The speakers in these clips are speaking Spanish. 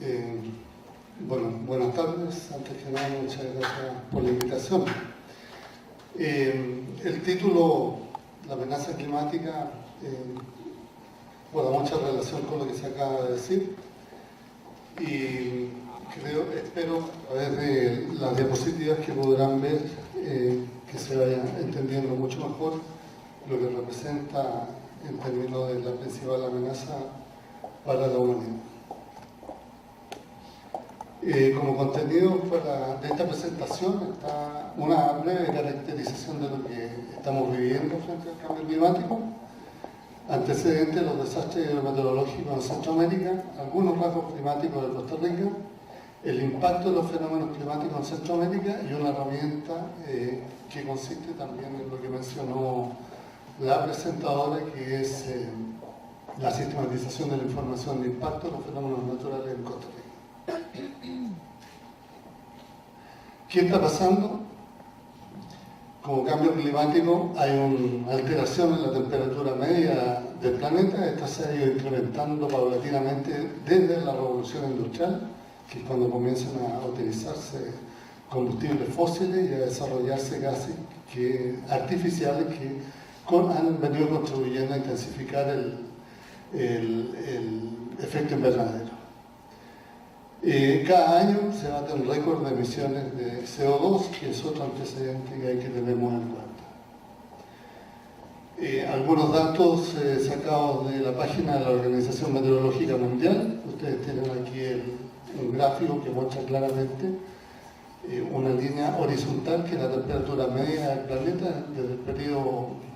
Bueno, buenas tardes. Antes que nada, muchas gracias por la invitación. El título, la amenaza climática, guarda mucha relación con lo que se acaba de decir. Y espero, a través de las diapositivas que podrán ver, que se vaya entendiendo mucho mejor lo que representa en términos de la principal amenaza para la humanidad. Como contenido de esta presentación está una breve caracterización de lo que estamos viviendo frente al cambio climático, antecedentes de los desastres hidrometeorológicos en Centroamérica, algunos rasgos climáticos de Costa Rica, el impacto de los fenómenos climáticos en Centroamérica y una herramienta que consiste también en lo que mencionó la presentadora, que es la sistematización de la información de impacto de los fenómenos naturales en Costa Rica. ¿Qué está pasando? Como cambio climático hay una alteración en la temperatura media del planeta. Esta se ha ido incrementando paulatinamente desde la revolución industrial, que es cuando comienzan a utilizarse combustibles fósiles y a desarrollarse gases artificiales que han venido contribuyendo a intensificar el efecto invernadero. Cada año se bate un récord de emisiones de CO2, que es otro antecedente que hay que tener muy en cuenta. Algunos datos sacados de la página de la Organización Meteorológica Mundial. Ustedes tienen aquí un gráfico que muestra claramente una línea horizontal, que es la temperatura media del planeta desde el periodo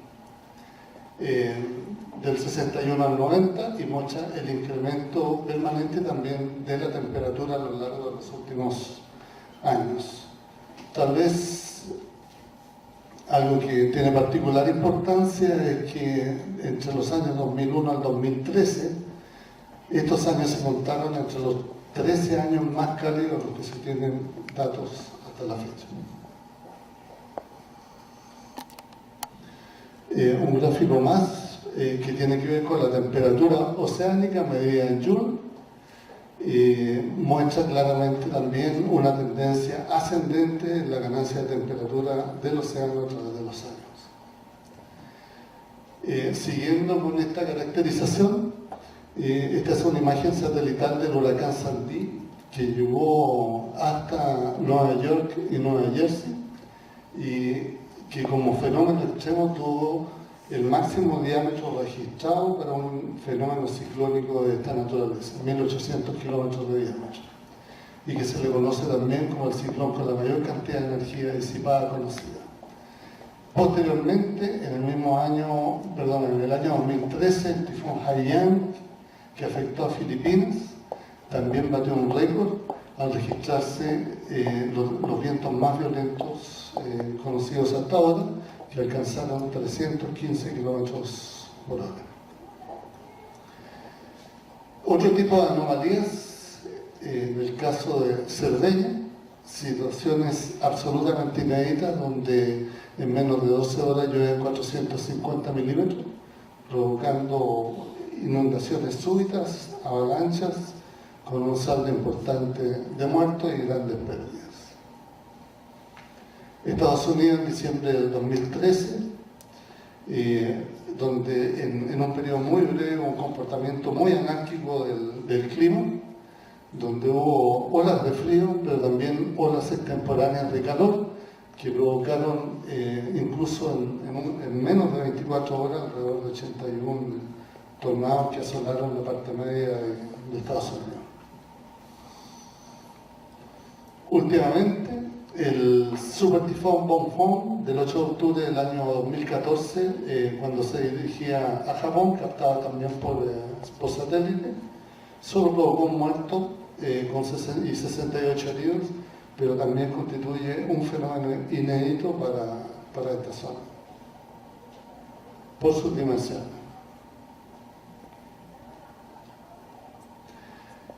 del 61 al 90, y muestra el incremento permanente también de la temperatura a lo largo de los últimos años. Tal vez algo que tiene particular importancia es que entre los años 2001 al 2013, estos años se contaron entre los 13 años más cálidos los que se tienen datos hasta la fecha. Un gráfico más que tiene que ver con la temperatura oceánica medida en Joule, muestra claramente también una tendencia ascendente en la ganancia de temperatura del océano a través de los años. Siguiendo con esta caracterización, esta es una imagen satelital del huracán Sandy, que llegó hasta Nueva York y Nueva Jersey, y que como fenómeno extremo tuvo el máximo diámetro registrado para un fenómeno ciclónico de esta naturaleza, 1800 kilómetros de diámetro, y que se le conoce también como el ciclón con la mayor cantidad de energía disipada conocida. Posteriormente, en el año 2013, el tifón Haiyan, que afectó a Filipinas, también batió un récord al registrarse los vientos más violentos conocidos hasta ahora, que alcanzaron 315 kilómetros por hora. Otro tipo de anomalías, en el caso de Cerdeña, situaciones absolutamente inéditas, donde en menos de 12 horas llueven 450 milímetros, provocando inundaciones súbitas, avalanchas, con un saldo importante de muertos y grandes pérdidas. Estados Unidos, en diciembre del 2013, donde en un periodo muy breve hubo un comportamiento muy anárquico del clima, donde hubo olas de frío, pero también olas extemporáneas de calor, que provocaron incluso en menos de 24 horas alrededor de 81 tornados que asolaron la parte media de Estados Unidos. Últimamente, el super tifón Bonfón del 8 de octubre del año 2014, cuando se dirigía a Japón, captado también por satélite, solo provocó un muerto y 68 heridos, pero también constituye un fenómeno inédito para esta zona, por sus dimensiones.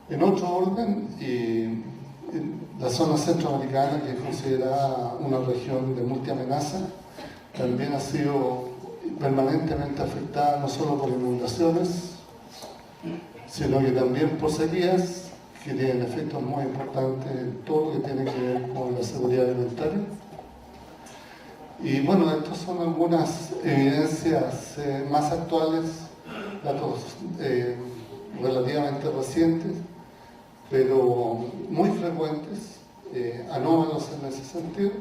En otro orden, la zona centroamericana, que es considerada una región de multiamenaza, también ha sido permanentemente afectada no solo por inundaciones, sino que también por sequías que tienen efectos muy importantes en todo lo que tiene que ver con la seguridad alimentaria. Y bueno, estas son algunas evidencias más actuales, datos relativamente recientes, pero muy frecuentes, anómalos en ese sentido,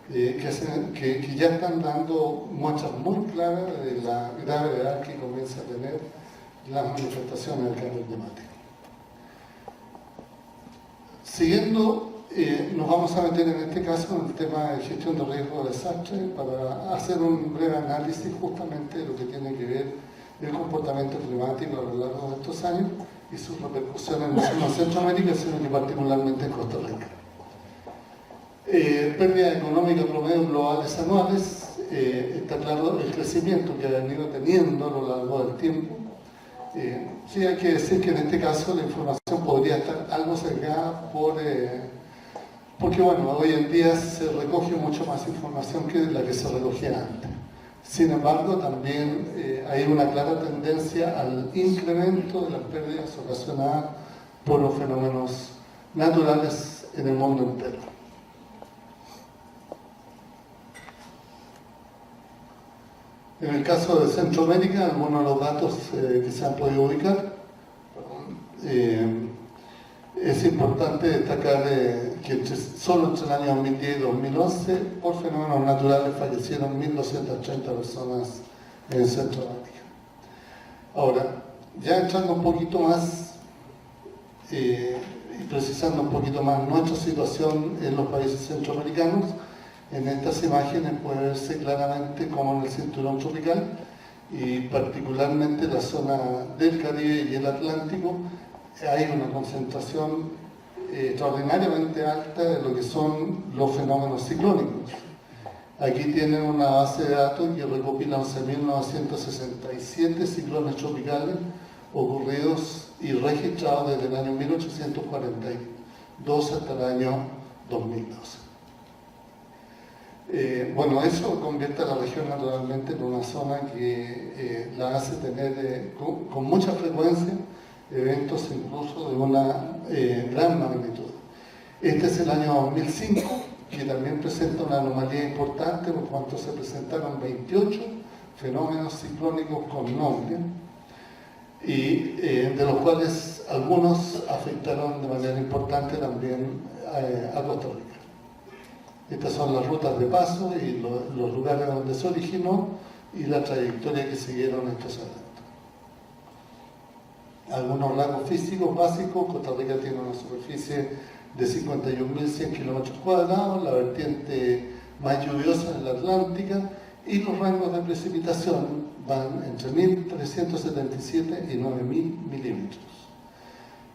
que ya están dando muestras muy claras de la gravedad que comienza a tener las manifestaciones del cambio climático. Siguiendo, nos vamos a meter en este caso en el tema de gestión de riesgo de desastre para hacer un breve análisis justamente de lo que tiene que ver el comportamiento climático a lo largo de estos años y sus repercusiones no solo en Centroamérica, sino que particularmente en Costa Rica. Pérdidas económicas promedio globales anuales, está claro el crecimiento que ha venido teniendo a lo largo del tiempo. Sí, hay que decir que en este caso la información podría estar algo sesgada porque bueno, hoy en día se recoge mucho más información que la que se recogía antes. Sin embargo, también hay una clara tendencia al incremento de las pérdidas ocasionadas por los fenómenos naturales en el mundo entero. En el caso de Centroamérica, algunos de los datos que se han podido ubicar, es importante destacar que solo entre el año 2010 y 2011, por fenómenos naturales, fallecieron 1.230 personas en Centroamérica. Ahora, ya entrando un poquito más y precisando un poquito más nuestra situación en los países centroamericanos, en estas imágenes puede verse claramente cómo en el cinturón tropical y particularmente la zona del Caribe y el Atlántico hay una concentración extraordinariamente alta de lo que son los fenómenos ciclónicos. Aquí tienen una base de datos que recopila 11.967 ciclones tropicales ocurridos y registrados desde el año 1842 hasta el año 2012. Bueno, eso convierte a la región naturalmente en una zona que la hace tener con mucha frecuencia eventos incluso de una gran magnitud. Este es el año 2005, que también presenta una anomalía importante por cuanto se presentaron 28 fenómenos ciclónicos con nombre, y de los cuales algunos afectaron de manera importante también a Costa Rica. Estas son las rutas de paso y los lugares donde se originó y la trayectoria que siguieron estos eventos. Algunos rasgos físicos básicos: Costa Rica tiene una superficie de 51.100 kilómetros cuadrados, la vertiente más lluviosa es la Atlántica y los rangos de precipitación van entre 1.377 y 9.000 milímetros.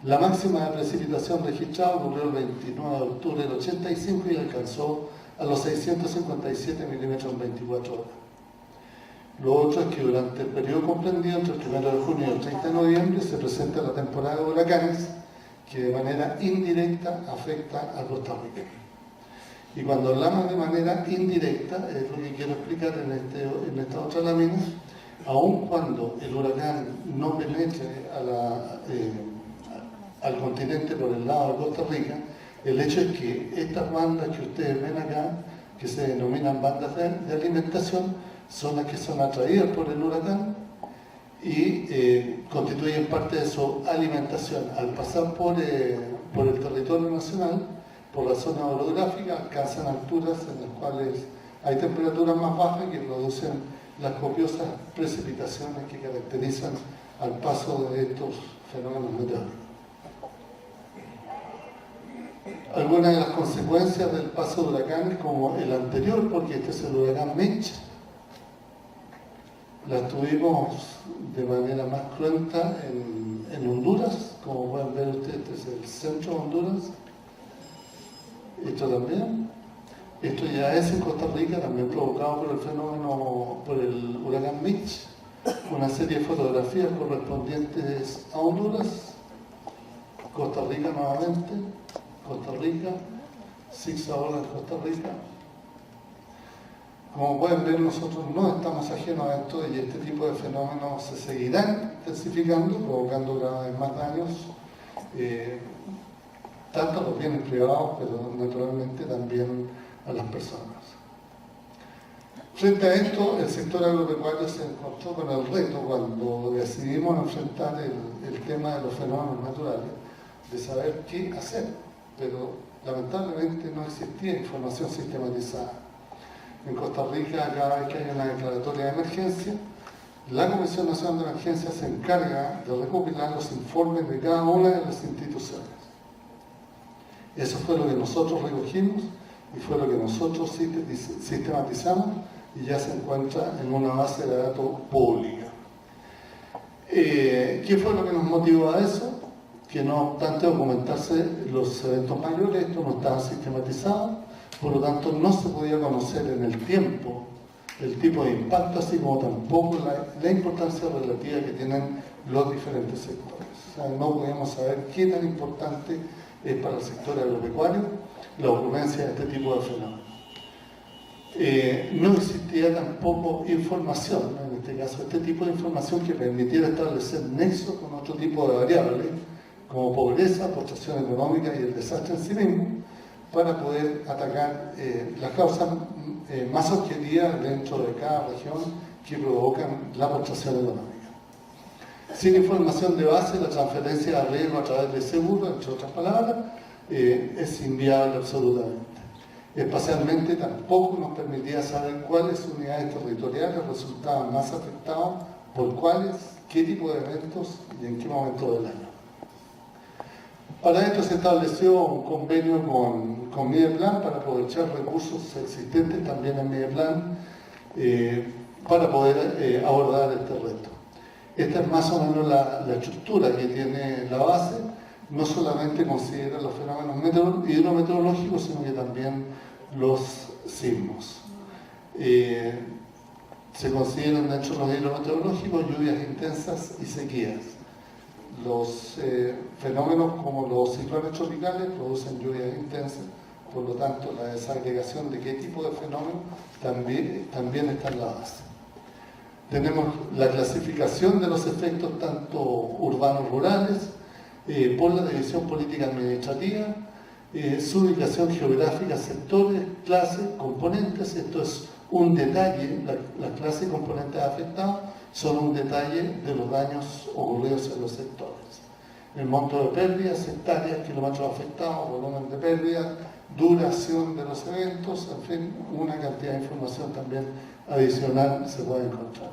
La máxima de precipitación registrada ocurrió el 29 de octubre del 85 y alcanzó a los 657 milímetros en 24 horas. Lo otro es que durante el periodo comprendido entre el 1 de junio y el 30 de noviembre se presenta la temporada de huracanes que de manera indirecta afecta a Costa Rica. Y cuando hablamos de manera indirecta, es lo que quiero explicar en esta otra lámina, aun cuando el huracán no penetre al continente por el lado de Costa Rica, el hecho es que estas bandas que ustedes ven acá, que se denominan bandas de alimentación, son las que son atraídas por el huracán y constituyen parte de su alimentación. Al pasar por el territorio nacional, por la zona orográfica, alcanzan alturas en las cuales hay temperaturas más bajas que producen las copiosas precipitaciones que caracterizan al paso de estos fenómenos meteorológicos. Algunas de las consecuencias del paso de huracanes, como el anterior, porque este es el huracán Mitch, las tuvimos de manera más cruenta en Honduras. Como pueden ver ustedes, este es el centro de Honduras. Esto también. Esto ya es en Costa Rica, también provocado por el fenómeno, por el huracán Mitch. Una serie de fotografías correspondientes a Honduras. Costa Rica nuevamente. Costa Rica. Six ahora en Costa Rica. Como pueden ver, nosotros no estamos ajenos a esto y este tipo de fenómenos se seguirán intensificando, provocando cada vez más daños tanto a los bienes privados, pero naturalmente también a las personas. Frente a esto, el sector agropecuario se encontró con el reto cuando decidimos enfrentar el tema de los fenómenos naturales, de saber qué hacer, pero lamentablemente no existía información sistematizada. En Costa Rica, cada vez que hay una declaratoria de emergencia, la Comisión Nacional de Emergencia se encarga de recopilar los informes de cada una de las instituciones. Eso fue lo que nosotros recogimos y fue lo que nosotros sistematizamos y ya se encuentra en una base de datos pública. ¿Qué fue lo que nos motivó a eso? Que no obstante documentarse los eventos mayores, esto no estaba sistematizado, por lo tanto no se podía conocer en el tiempo el tipo de impacto, así como tampoco la importancia relativa que tienen los diferentes sectores. O sea, no podíamos saber qué tan importante es para el sector agropecuario la ocurrencia de este tipo de fenómenos. No existía tampoco información, ¿no? En este caso, este tipo de información que permitiera establecer nexos con otro tipo de variables, como pobreza, postración económica y el desastre en sí mismo, para poder atacar las causas más objetivas dentro de cada región que provocan la postración económica. Sin información de base, la transferencia de riesgo a través de seguro, entre otras palabras, es inviable absolutamente. Espacialmente tampoco nos permitía saber cuáles unidades territoriales resultaban más afectadas por cuáles, qué tipo de eventos y en qué momento del año. Para esto se estableció un convenio con Mideplan para aprovechar recursos existentes también en Mideplan para poder abordar este reto. Esta es más o menos la estructura que tiene la base. No solamente considera los fenómenos hidrometeorológicos, sino que también los sismos. Se consideran dentro de los hidrometeorológicos lluvias intensas y sequías. Los fenómenos como los ciclones tropicales producen lluvias intensas, por lo tanto la desagregación de qué tipo de fenómeno también está en la base. Tenemos la clasificación de los efectos tanto urbanos-rurales, por la división política administrativa, su ubicación geográfica, sectores, clases, componentes. Esto es un detalle, las clases y componentes afectados son un detalle de los daños ocurridos en los sectores. El monto de pérdidas, hectáreas, kilómetros afectados, volumen de pérdidas, duración de los eventos, en fin, una cantidad de información también adicional se puede encontrar.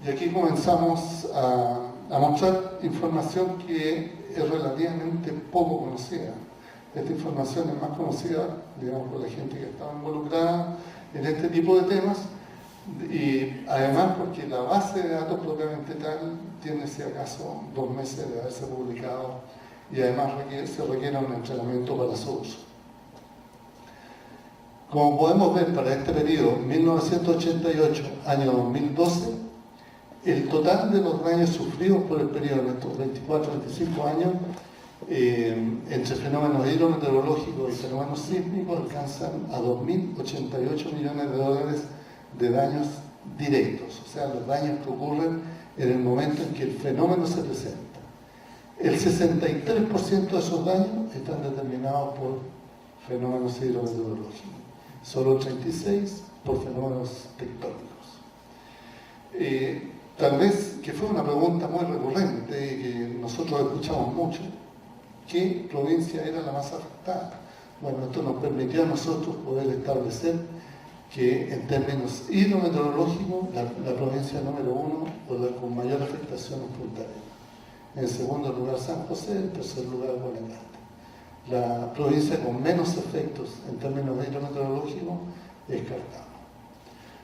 Y aquí comenzamos a mostrar información que es relativamente poco conocida. Esta información es más conocida, digamos, por la gente que estaba involucrada en este tipo de temas, y además porque la base de datos propiamente tal tiene, si acaso, 2 meses de haberse publicado, y además se requiere un entrenamiento para su uso. Como podemos ver, para este periodo, 1988, año 2012, el total de los daños sufridos por el periodo en estos 24-25 años, entre fenómenos hidrometeorológicos y fenómenos sísmicos, alcanzan a 2.088 millones de dólares de daños directos, o sea, los daños que ocurren en el momento en que el fenómeno se presenta. El 63% de esos daños están determinados por fenómenos hidrometeorológicos, solo el 36% por fenómenos tectónicos. Tal vez que fue una pregunta muy recurrente que nosotros escuchamos mucho: ¿qué provincia era la más afectada? Bueno, esto nos permitió a nosotros poder establecer que en términos hidrometeorológicos la provincia número 1 o la con mayor afectación es Punta Arenas. En segundo lugar San José, en tercer lugar Guanacaste. La provincia con menos efectos en términos hidrometeorológicos es Cartago.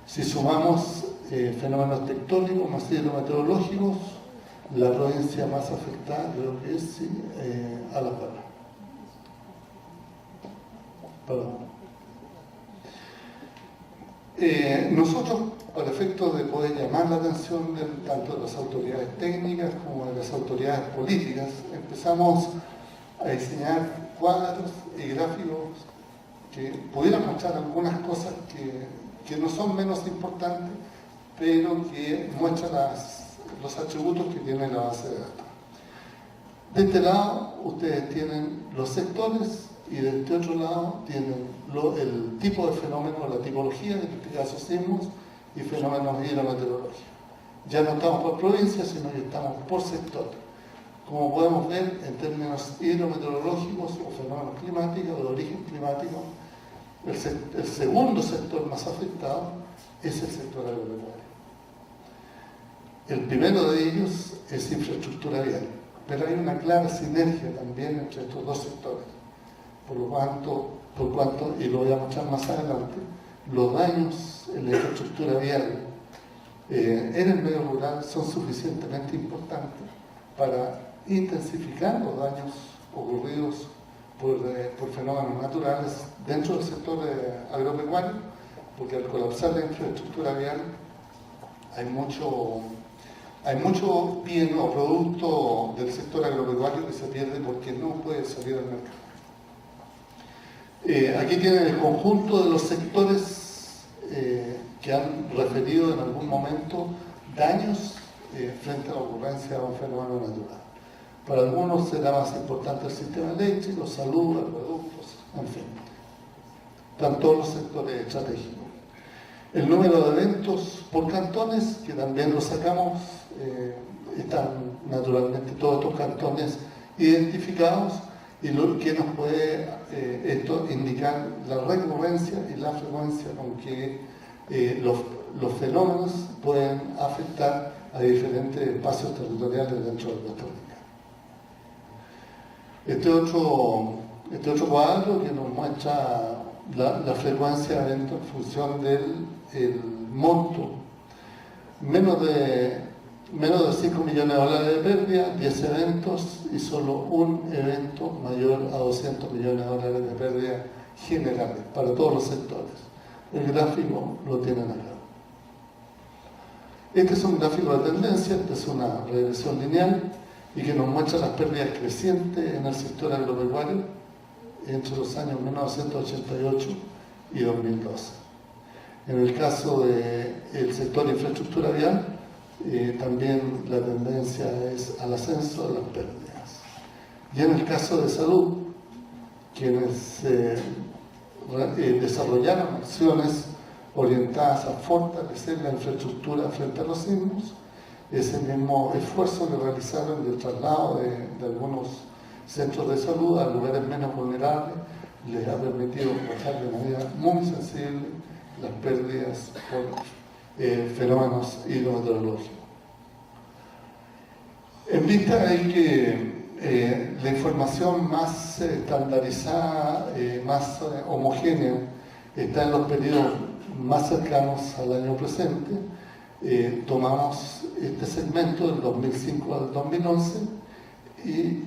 Si sumamos fenómenos tectónicos más hidrometeorológicos, la provincia más afectada creo que es Alajuela. Perdón. Nosotros, para efectos de poder llamar la atención tanto de las autoridades técnicas como de las autoridades políticas, empezamos a diseñar cuadros y gráficos que pudieran mostrar algunas cosas que no son menos importantes, pero que muestran los atributos que tiene la base de datos. De este lado ustedes tienen los sectores y de este otro lado tienen el tipo de fenómeno, la tipología, en este caso sismos y fenómenos hidrometeorológicos. Ya no estamos por provincia, sino que estamos por sector. Como podemos ver, en términos hidrometeorológicos o fenómenos climáticos, de origen climático, el segundo sector más afectado es el sector agropecuario. El primero de ellos es infraestructura vial, pero hay una clara sinergia también entre estos dos sectores. Por cuanto, y lo voy a mostrar más adelante, los daños en la infraestructura vial en el medio rural son suficientemente importantes para intensificar los daños ocurridos por fenómenos naturales dentro del sector agropecuario, porque al colapsar la infraestructura vial hay mucho bien o producto del sector agropecuario que se pierde porque no puede salir al mercado. Aquí tienen el conjunto de los sectores que han referido en algún momento daños frente a la ocurrencia de un fenómeno natural. Para algunos será más importante el sistema eléctrico, salud, acueductos, en fin. Están todos los sectores estratégicos. El número de eventos por cantones, que también lo sacamos, están naturalmente todos estos cantones identificados, y lo que nos puede esto indicar la recurrencia y la frecuencia con que los fenómenos pueden afectar a diferentes espacios territoriales dentro de Costa Rica. Este otro cuadro que nos muestra la frecuencia de eventos en función del monto. Menos de 5 millones de dólares de pérdida, 10 eventos y solo un evento mayor a 200 millones de dólares de pérdida generales para todos los sectores. El gráfico lo tienen acá. Este es un gráfico de tendencia, esta es una regresión lineal y que nos muestra las pérdidas crecientes en el sector agropecuario entre los años 1988 y 2012. En el caso del sector de infraestructura vial, también la tendencia es al ascenso de las pérdidas. Y en el caso de salud, quienes desarrollaron acciones orientadas a fortalecer la infraestructura frente a los sismos, ese mismo esfuerzo que realizaron del traslado de algunos centros de salud a lugares menos vulnerables les ha permitido bajar de manera muy sensible las pérdidas por fenómenos hidrometeorológicos. En vista de que la información más estandarizada, más homogénea, está en los periodos más cercanos al año presente, tomamos este segmento del 2005 al 2011 y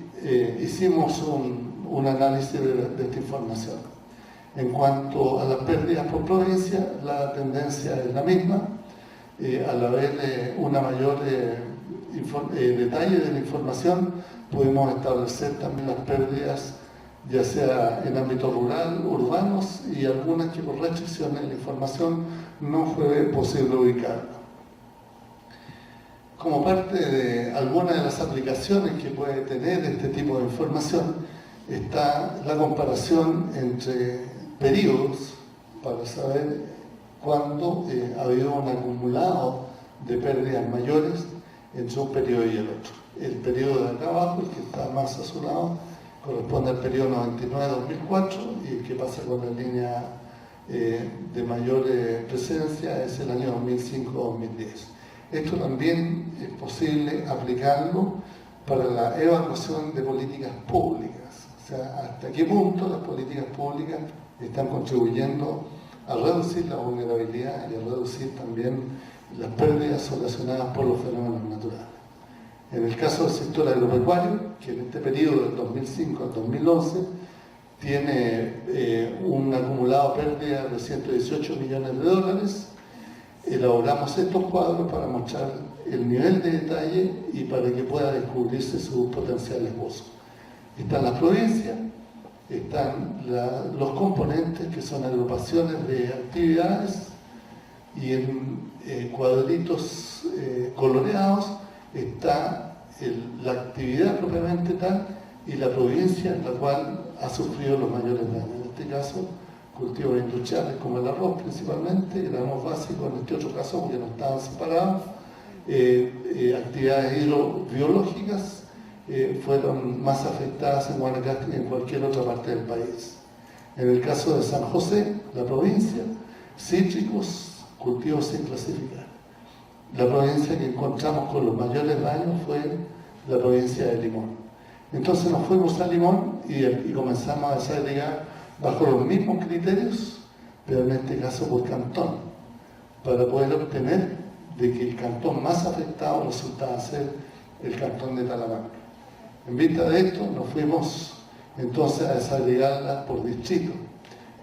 hicimos un análisis de esta información. En cuanto a las pérdidas por provincia, la tendencia es la misma. Al haber una mayor detalle de la información, pudimos establecer también las pérdidas, ya sea en ámbito rural, urbanos, y algunas que por restricciones de la información no fue posible ubicar. Como parte de algunas de las aplicaciones que puede tener este tipo de información, está la comparación entre periodos para saber cuándo ha habido un acumulado de pérdidas mayores entre un periodo y el otro. El periodo de acá abajo, el que está más azulado, corresponde al periodo 99-2004 y el que pasa con la línea de mayor presencia es el año 2005-2010. Esto también es posible aplicarlo para la evaluación de políticas públicas. O sea, hasta qué punto las políticas públicas están contribuyendo a reducir la vulnerabilidad y a reducir también las pérdidas ocasionadas por los fenómenos naturales. En el caso del sector agropecuario, que en este periodo del 2005 al 2011 tiene un acumulado de pérdida de 118 millones de dólares, elaboramos estos cuadros para mostrar el nivel de detalle y para que pueda descubrirse sus potenciales pozos. Están las provincias, están los componentes que son agrupaciones de actividades y en cuadritos coloreados está la actividad propiamente tal y la provincia en la cual ha sufrido los mayores daños. En este caso, cultivos industriales como el arroz principalmente, granos básicos en este otro caso porque no estaban separados, actividades hidrobiológicas fueron más afectadas en Guanacaste que en cualquier otra parte del país. En el caso de San José, la provincia, cítricos, cultivos sin clasificar. La provincia que encontramos con los mayores daños fue la provincia de Limón. Entonces nos fuimos a Limón y comenzamos a desagregar bajo los mismos criterios, pero en este caso por cantón, para poder obtener de que el cantón más afectado resultaba ser el cantón de Talamanca. En vista de esto, nos fuimos entonces a desagregarla por distrito.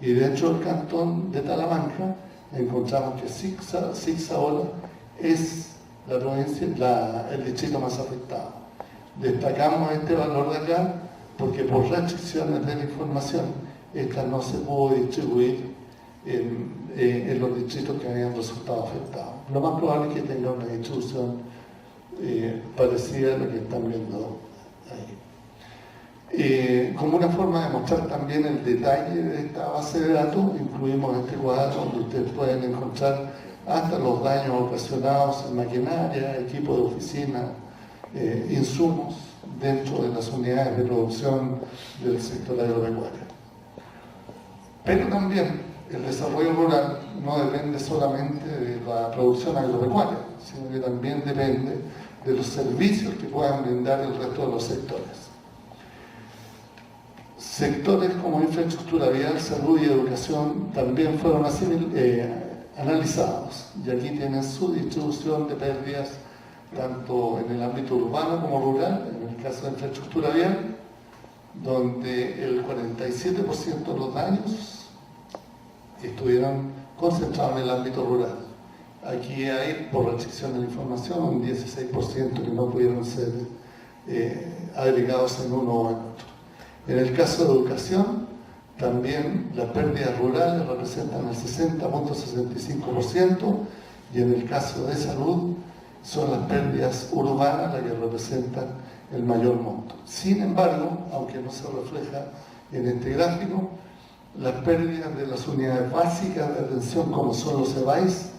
Y dentro del cantón de Talamanca encontramos que Sixaola es la provincia, el distrito más afectado. Destacamos este valor de acá porque por restricciones de la información, esta no se pudo distribuir en los distritos que habían resultado afectados. Lo más probable es que tenga una distribución parecida a la que están viendo ahí. Como una forma de mostrar también el detalle de esta base de datos, incluimos este cuadro donde ustedes pueden encontrar hasta los daños ocasionados en maquinaria, equipo de oficina, insumos dentro de las unidades de producción del sector agropecuario. Pero también el desarrollo rural no depende solamente de la producción agropecuaria, sino que también depende de los servicios que puedan brindar el resto de los sectores. Sectores como infraestructura vial, salud y educación también fueron analizados, y aquí tienen su distribución de pérdidas tanto en el ámbito urbano como rural. En el caso de infraestructura vial, donde el 47% de los daños estuvieron concentrados en el ámbito rural. Aquí hay, por restricción de la información, un 16% que no pudieron ser agregados en uno o en otro. En el caso de educación, también las pérdidas rurales representan el 60.65%, y en el caso de salud son las pérdidas urbanas las que representan el mayor monto. Sin embargo, aunque no se refleja en este gráfico, las pérdidas de las unidades básicas de atención, como son los EBAIS,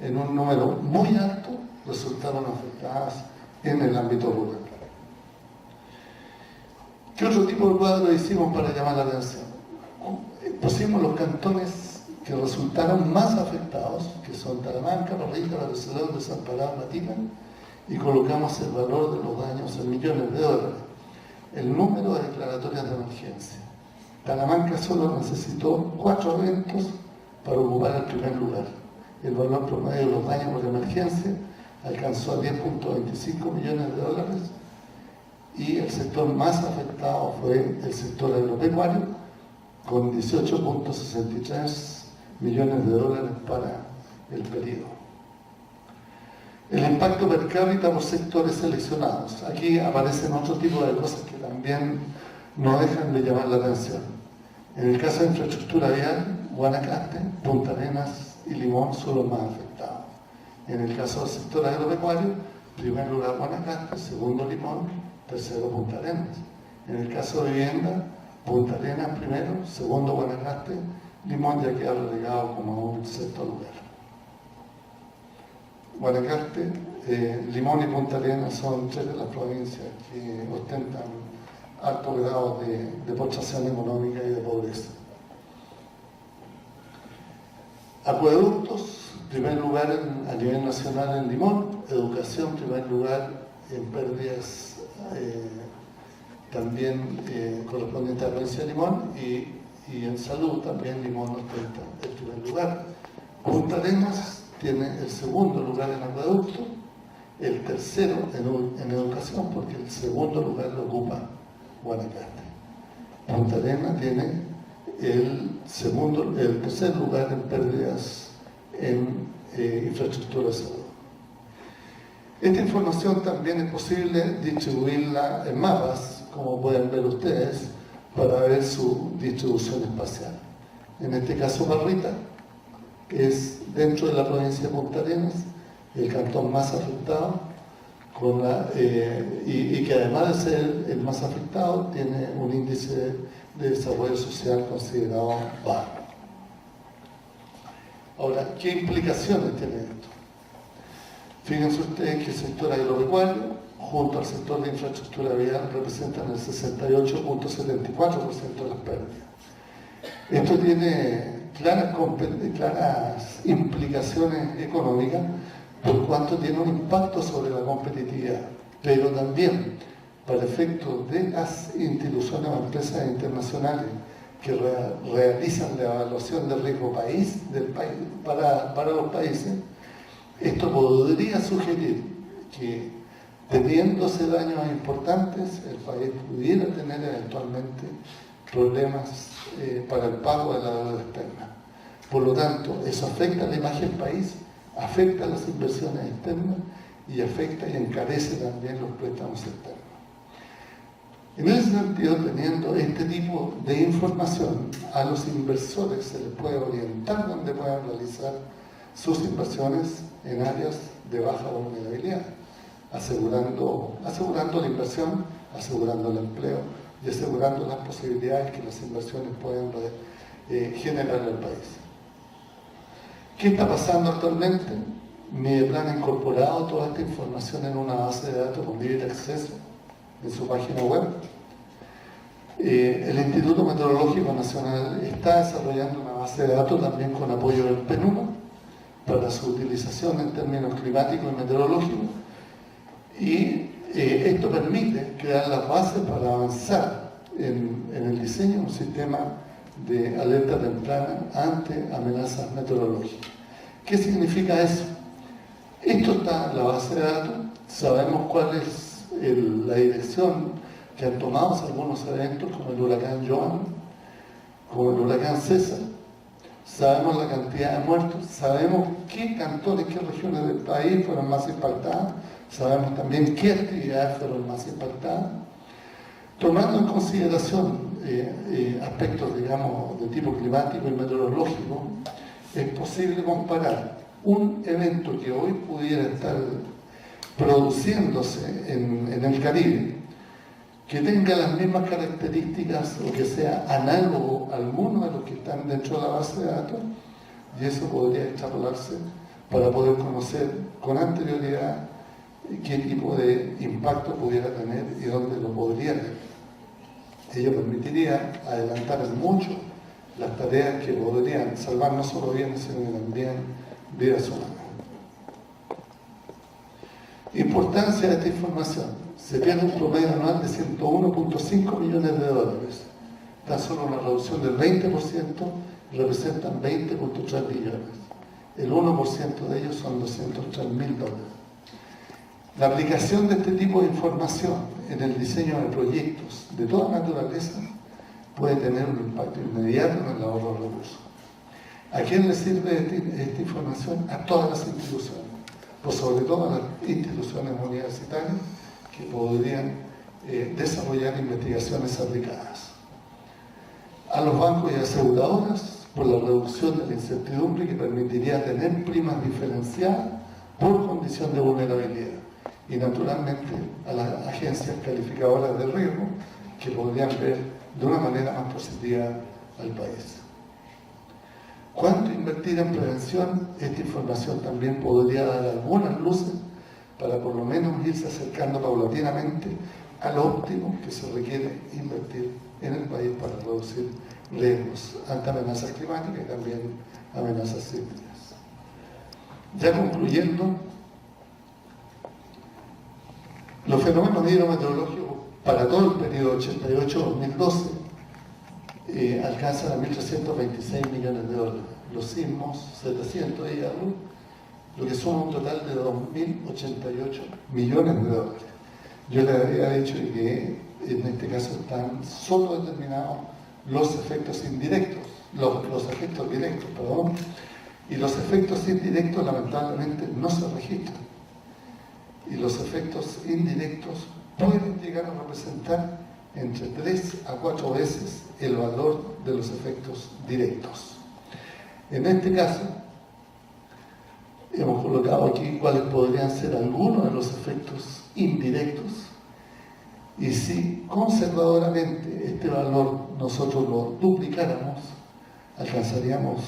en un número muy alto, resultaron afectadas en el ámbito rural. ¿Qué otro tipo de cuadro hicimos para llamar la atención? Pusimos los cantones que resultaron más afectados, que son Talamanca, Parrilla, Barcelona, Desamparado, Matina, y colocamos el valor de los daños en millones de dólares, el número de declaratorias de emergencia. Talamanca solo necesitó 4 eventos para ocupar el primer lugar. El valor promedio de los daños por emergencia alcanzó a 10.25 millones de dólares, y el sector más afectado fue el sector agropecuario, con 18.63 millones de dólares para el periodo. El impacto per cápita por sectores seleccionados. Aquí aparecen otro tipo de cosas que también no dejan de llamar la atención. En el caso de infraestructura vial, Guanacaste, Punta Arenas y Limón son los más afectados. En el caso del sector agropecuario, primer lugar Guanacaste, segundo Limón, tercero Punta Arenas. En el caso de vivienda, Punta Arenas primero, segundo Guanacaste, Limón ya queda relegado como un sexto lugar. Guanacaste, Limón y Punta Arenas son 3 de las provincias que ostentan alto grado de postración económica y de pobreza. Acueductos, primer lugar a nivel nacional en Limón. Educación, primer lugar en pérdidas también correspondiente a la provincia de Limón, y en salud también Limón ostenta el primer lugar. Punta Arenas tiene el segundo lugar en acueducto, el tercero en educación, porque el segundo lugar lo ocupa Guanacaste. Punta Arenas tiene el tercer lugar en pérdidas en infraestructura de salud. Esta información también es posible distribuirla en mapas, como pueden ver ustedes, para ver su distribución espacial. En este caso, Parrita, que es dentro de la provincia de Punta Arenas, el cantón más afectado, y que además de ser el más afectado, tiene un índice de desarrollo social considerado bajo. Ahora, ¿qué implicaciones tiene esto? Fíjense ustedes que el sector agropecuario, junto al sector de infraestructura vial, representan el 68.74% de las pérdidas. Esto tiene claras implicaciones económicas por cuanto tiene un impacto sobre la competitividad, pero también para efectos de las instituciones o empresas internacionales que realizan la evaluación de riesgo para los países. Esto podría sugerir que, teniéndose daños importantes, el país pudiera tener eventualmente problemas para el pago de la deuda externa. Por lo tanto, eso afecta a la imagen del país, afecta a las inversiones externas y afecta y encarece también los préstamos externos. En ese sentido, teniendo este tipo de información, a los inversores se les puede orientar donde puedan realizar sus inversiones en áreas de baja vulnerabilidad, asegurando la inversión, asegurando el empleo y asegurando las posibilidades que las inversiones pueden generar al país. ¿Qué está pasando actualmente? Mideplan ha incorporado toda esta información en una base de datos con libre acceso en su página web. El Instituto Meteorológico Nacional está desarrollando una base de datos también con apoyo del PNUMA para su utilización en términos climáticos y meteorológicos, y esto permite crear las bases para avanzar en el diseño de un sistema de alerta temprana ante amenazas meteorológicas. ¿Qué significa eso? Esto está en la base de datos, sabemos cuál es la dirección que han tomado algunos eventos como el huracán Joan, como el huracán César. Sabemos la cantidad de muertos, sabemos qué cantones, qué regiones del país fueron más impactadas, sabemos también qué actividades fueron más impactadas. Tomando en consideración aspectos, digamos, de tipo climático y meteorológico, es posible comparar un evento que hoy pudiera estar produciéndose en el Caribe, que tenga las mismas características o que sea análogo a alguno de los que están dentro de la base de datos, y eso podría extrapolarse para poder conocer con anterioridad qué tipo de impacto pudiera tener y dónde lo podría tener. Ello permitiría adelantar mucho las tareas que podrían salvar no solo bienes, sino también vidas humanas. Importancia de esta información. Se pierde un promedio anual de 101.5 millones de dólares. Tan solo una reducción del 20% representan 20.3 millones. El 1% de ellos son 203.000 dólares. La aplicación de este tipo de información en el diseño de proyectos de toda naturaleza puede tener un impacto inmediato en el ahorro de recursos. ¿A quién le sirve esta información? A todas las instituciones, pues sobre todo a las instituciones universitarias que podrían desarrollar investigaciones aplicadas. A los bancos y aseguradoras, por la reducción de la incertidumbre que permitiría tener primas diferenciadas por condición de vulnerabilidad. Y naturalmente a las agencias calificadoras de riesgo que podrían ver de una manera más positiva al país. ¿Cuánto invertir en prevención? Esta información también podría dar algunas luces para por lo menos irse acercando paulatinamente al óptimo que se requiere invertir en el país para reducir riesgos ante amenazas climáticas y también amenazas sísmicas. Ya concluyendo, los fenómenos hidrometeorológicos para todo el periodo 88-2012 alcanzan a 1.326 millones de dólares. Los sismos, 700 y algo, lo que suma un total de 2.088 millones de dólares. Yo le había dicho que en este caso están solo determinados los efectos indirectos, los efectos directos, perdón, y los efectos indirectos lamentablemente no se registran. Y los efectos indirectos pueden llegar a representar entre 3 a 4 veces el valor de los efectos directos. En este caso, hemos colocado aquí cuáles podrían ser algunos de los efectos indirectos, y si conservadoramente este valor nosotros lo duplicáramos, alcanzaríamos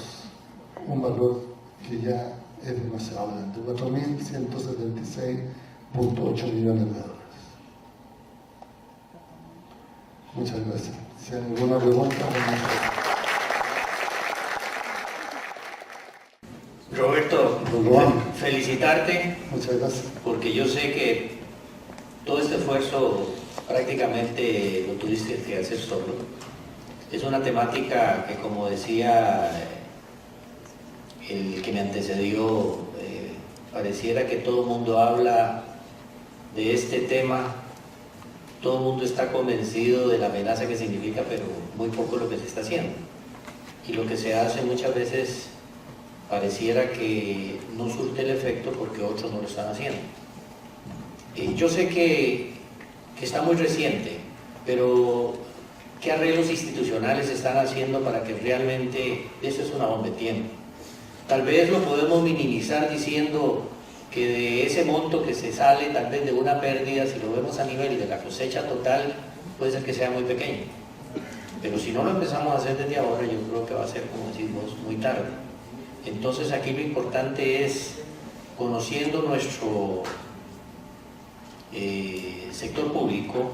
un valor que ya es demasiado grande, 4.176.8 millones de dólares. Muchas gracias. Si hay alguna pregunta, Roberto, felicitarte. muchas gracias. Porque yo sé que todo este esfuerzo prácticamente lo tuviste que hacer solo. Es una temática que, como decía el que me antecedió, pareciera que todo el mundo habla de este tema, todo el mundo está convencido de la amenaza que significa, pero muy poco lo que se está haciendo. Y lo que se hace muchas veces pareciera que no surte el efecto porque otros no lo están haciendo. Yo sé que está muy reciente, pero ¿qué arreglos institucionales se están haciendo para que realmente eso es una bomba de tiempo? Tal vez lo podemos minimizar diciendo que de ese monto que se sale, tal vez de una pérdida, si lo vemos a nivel de la cosecha total, puede ser que sea muy pequeño. Pero si no lo empezamos a hacer desde ahora, yo creo que va a ser, como decimos, muy tarde. Entonces aquí lo importante es, conociendo nuestro sector público,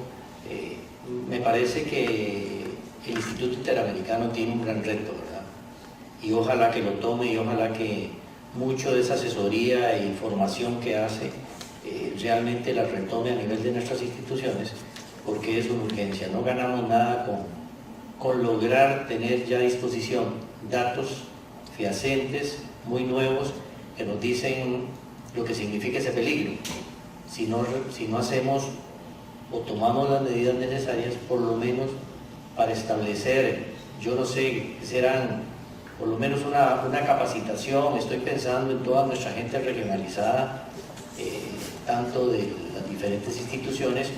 me parece que el Instituto Interamericano tiene un gran reto, ¿verdad? Y ojalá que lo tome y ojalá que mucho de esa asesoría e información que hace realmente la retome a nivel de nuestras instituciones, porque es una urgencia. No ganamos nada con lograr tener ya a disposición datos fehacientes, muy nuevos, que nos dicen lo que significa ese peligro. Si no hacemos o tomamos las medidas necesarias, por lo menos para establecer, yo no sé, serán por lo menos una capacitación. Estoy pensando en toda nuestra gente regionalizada, tanto de las diferentes instituciones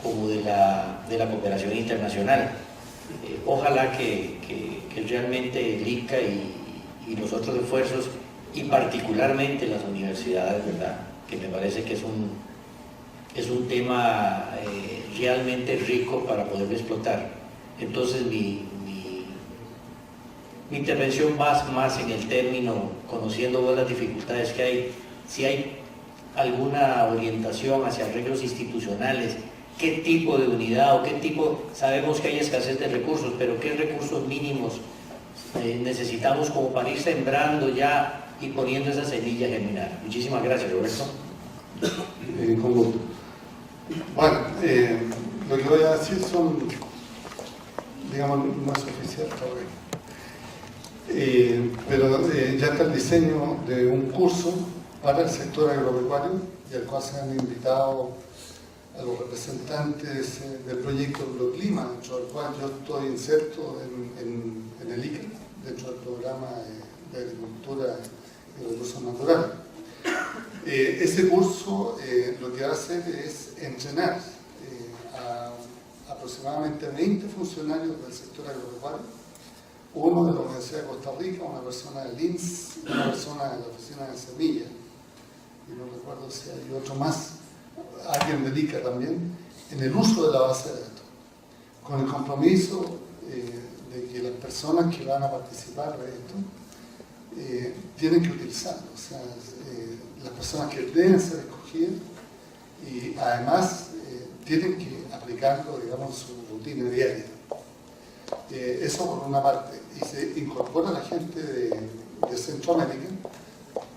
como de la cooperación internacional. Ojalá que realmente el ICA y los otros esfuerzos, y particularmente las universidades, ¿verdad?, que me parece que es un tema realmente rico para poder explotar. Entonces mi intervención más en el término, conociendo las dificultades que hay, si hay alguna orientación hacia arreglos institucionales, qué tipo de unidad o qué tipo, sabemos que hay escasez de recursos, pero qué recursos mínimos necesitamos como para ir sembrando ya y poniendo esa semilla germinar. Muchísimas gracias, Roberto. Con gusto. Bueno, lo que voy a decir son, digamos, no es oficial todavía. Pero ya está el diseño de un curso para el sector agropecuario, y al cual se han invitado a los representantes del proyecto Agroclima, dentro del cual yo estoy inserto en el ICA, dentro del programa de agricultura y recursos naturales. Ese curso lo que va a hacer es entrenar a aproximadamente 20 funcionarios del sector agropecuario, uno de la Universidad de Costa Rica, una persona del INS, una persona de la oficina de semillas, y no recuerdo si hay otro más, alguien del ICA también, en el uso de la base de datos, con el compromiso de que las personas que van a participar de esto tienen que utilizarlo, o sea, las personas que deben ser escogidas, y además tienen que aplicarlo, digamos, en su rutina diaria. Eso por una parte, y se incorpora la gente de Centroamérica,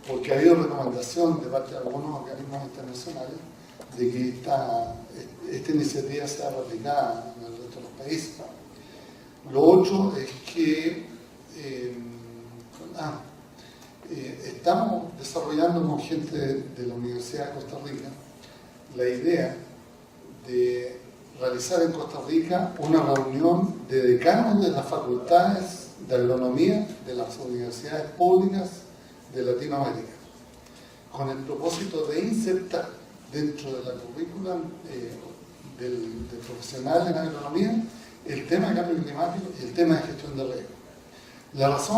porque ha habido recomendación de parte de algunos organismos internacionales de que esta iniciativa sea replicada en el resto de los países. Lo otro es que estamos desarrollando con gente de la Universidad de Costa Rica la idea de realizar en Costa Rica una reunión de decanos de las facultades de agronomía de las universidades públicas de Latinoamérica, con el propósito de insertar dentro de la currícula del profesional en agronomía el tema de cambio climático y el tema de gestión de riesgo. Las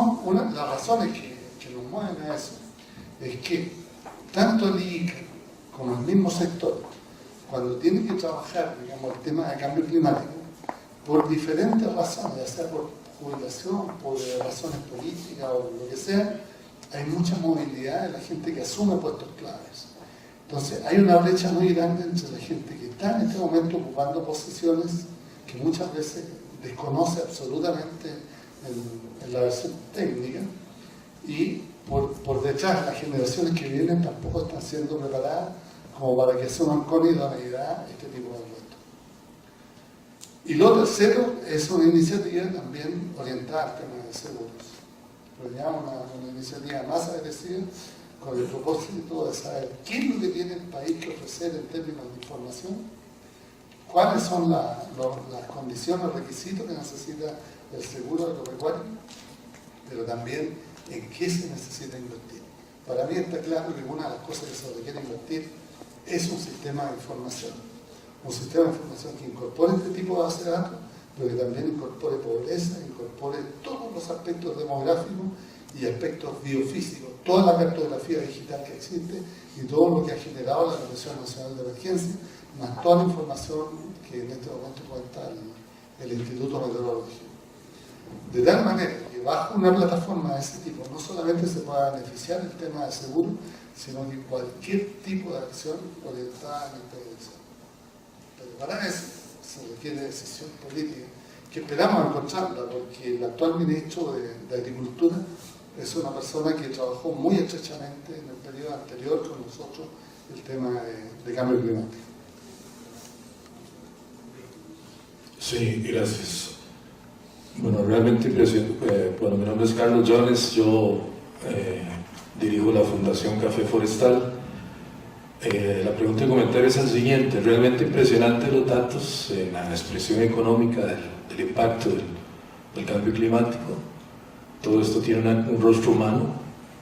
razones que nos mueven a eso es que tanto el IICA como el mismo sector, cuando tiene que trabajar, digamos, el tema de cambio climático, por diferentes razones, ya sea por jubilación, por razones políticas o lo que sea, hay mucha movilidad de la gente que asume puestos claves. Entonces, hay una brecha muy grande entre la gente que está en este momento ocupando posiciones que muchas veces desconoce absolutamente en la versión técnica, y por detrás las generaciones que vienen tampoco están siendo preparadas como para que asuman con idoneidad este tipo de retos. Y lo tercero es una iniciativa también orientada al tema de seguros. Lo llamamos una iniciativa más agresiva con el propósito de saber qué es lo que tiene el país que ofrecer en términos de información, cuáles son las condiciones, los requisitos que necesita el seguro agropecuario, pero también en qué se necesita invertir. Para mí está claro que una de las cosas que se requiere invertir es un sistema de información que incorpore este tipo de base de datos, pero que también incorpore pobreza, incorpore todos los aspectos demográficos y aspectos biofísicos, toda la cartografía digital que existe y todo lo que ha generado la Comisión Nacional de Emergencia, más toda la información que en este momento cuenta el Instituto Meteorológico. De tal manera que bajo una plataforma de ese tipo no solamente se pueda beneficiar el tema de seguro, sino que cualquier tipo de acción orientada a la prevención. Pero para eso se requiere decisión política, que esperamos encontrarla, porque el actual ministro de Agricultura es una persona que trabajó muy estrechamente en el periodo anterior con nosotros el tema de cambio climático. Sí, gracias. Bueno, realmente impresionante. Bueno, mi nombre es Carlos Jones, yo dirijo la Fundación Café Forestal. La pregunta y comentario es el siguiente: realmente impresionante los datos en la expresión económica del impacto del cambio climático. Todo esto tiene un rostro humano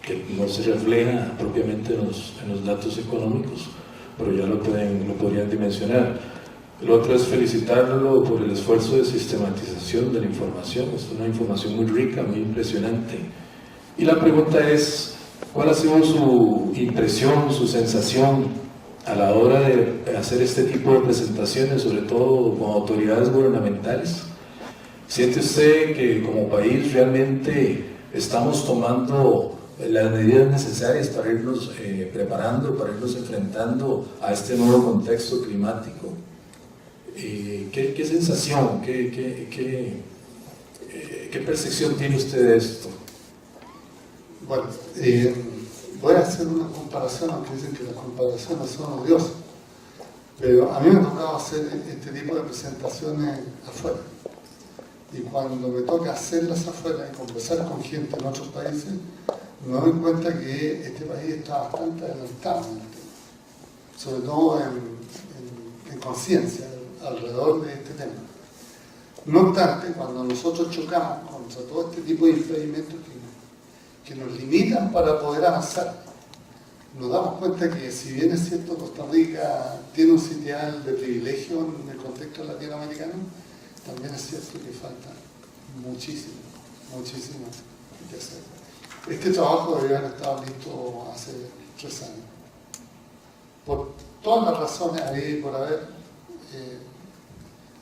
que no se refleja propiamente en los datos económicos, pero ya lo podrían dimensionar. El otro es felicitarlo por el esfuerzo de sistematización de la información. Es una información muy rica, muy impresionante. Y la pregunta es, ¿cuál ha sido su impresión, su sensación a la hora de hacer este tipo de presentaciones, sobre todo con autoridades gubernamentales? ¿Siente usted que como país realmente estamos tomando las medidas necesarias para irnos preparando, para irnos enfrentando a este nuevo contexto climático? ¿Qué sensación, qué percepción tiene usted de esto? Bueno, voy a hacer una comparación, aunque dicen que las comparaciones son odiosas, pero a mí me ha tocado hacer este tipo de presentaciones afuera. Y cuando me toca hacerlas afuera y conversar con gente en otros países, me doy cuenta que este país está bastante adelantado en el tema, sobre todo en conciencia alrededor de este tema. No obstante, cuando nosotros chocamos contra todo este tipo de impedimentos que nos limitan para poder avanzar, nos damos cuenta que, si bien es cierto, Costa Rica tiene un sitial de privilegio en el contexto latinoamericano, también es cierto que falta muchísimo que hacer. Este trabajo debería haber estado listo hace 3 años. Por todas las razones ahí por haber,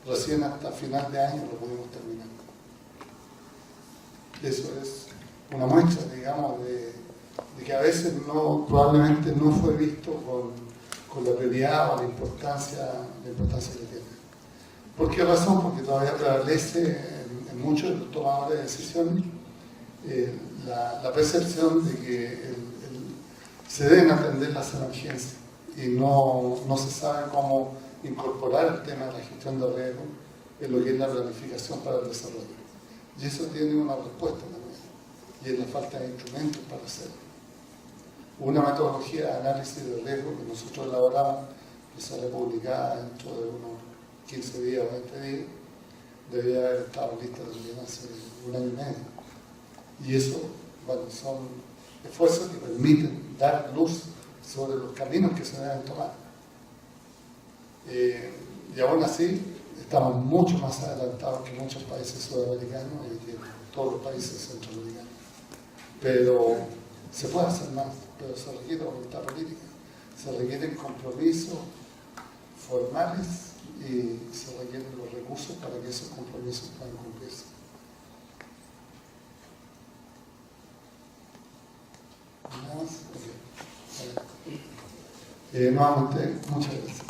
recién hasta final de año lo pudimos terminar. Eso es una muestra, digamos, de que a veces probablemente no fue visto con la prioridad o la importancia que tiene. ¿Por qué razón? Porque todavía prevalece en muchos de los tomadores de decisiones la percepción de que se deben atender las emergencias y no se sabe cómo incorporar el tema de la gestión de riesgo en lo que es la planificación para el desarrollo. Y eso tiene una respuesta también, y es la falta de instrumentos para hacerlo. Una metodología de análisis de riesgo que nosotros elaboramos, que sale publicada dentro de unos 15 días o 20 días, debería haber estado lista también hace 1 año y medio. Y eso, bueno, son esfuerzos que permiten dar luz sobre los caminos que se deben tomar. Y aún así, estamos mucho más adelantados que muchos países sudamericanos y que todos los países centroamericanos. Pero Se puede hacer más, pero se requiere voluntad política, se requieren compromisos formales y se requieren los recursos para que esos compromisos puedan cumplirse. ¿Nada más? Okay. Nuevamente, muchas gracias.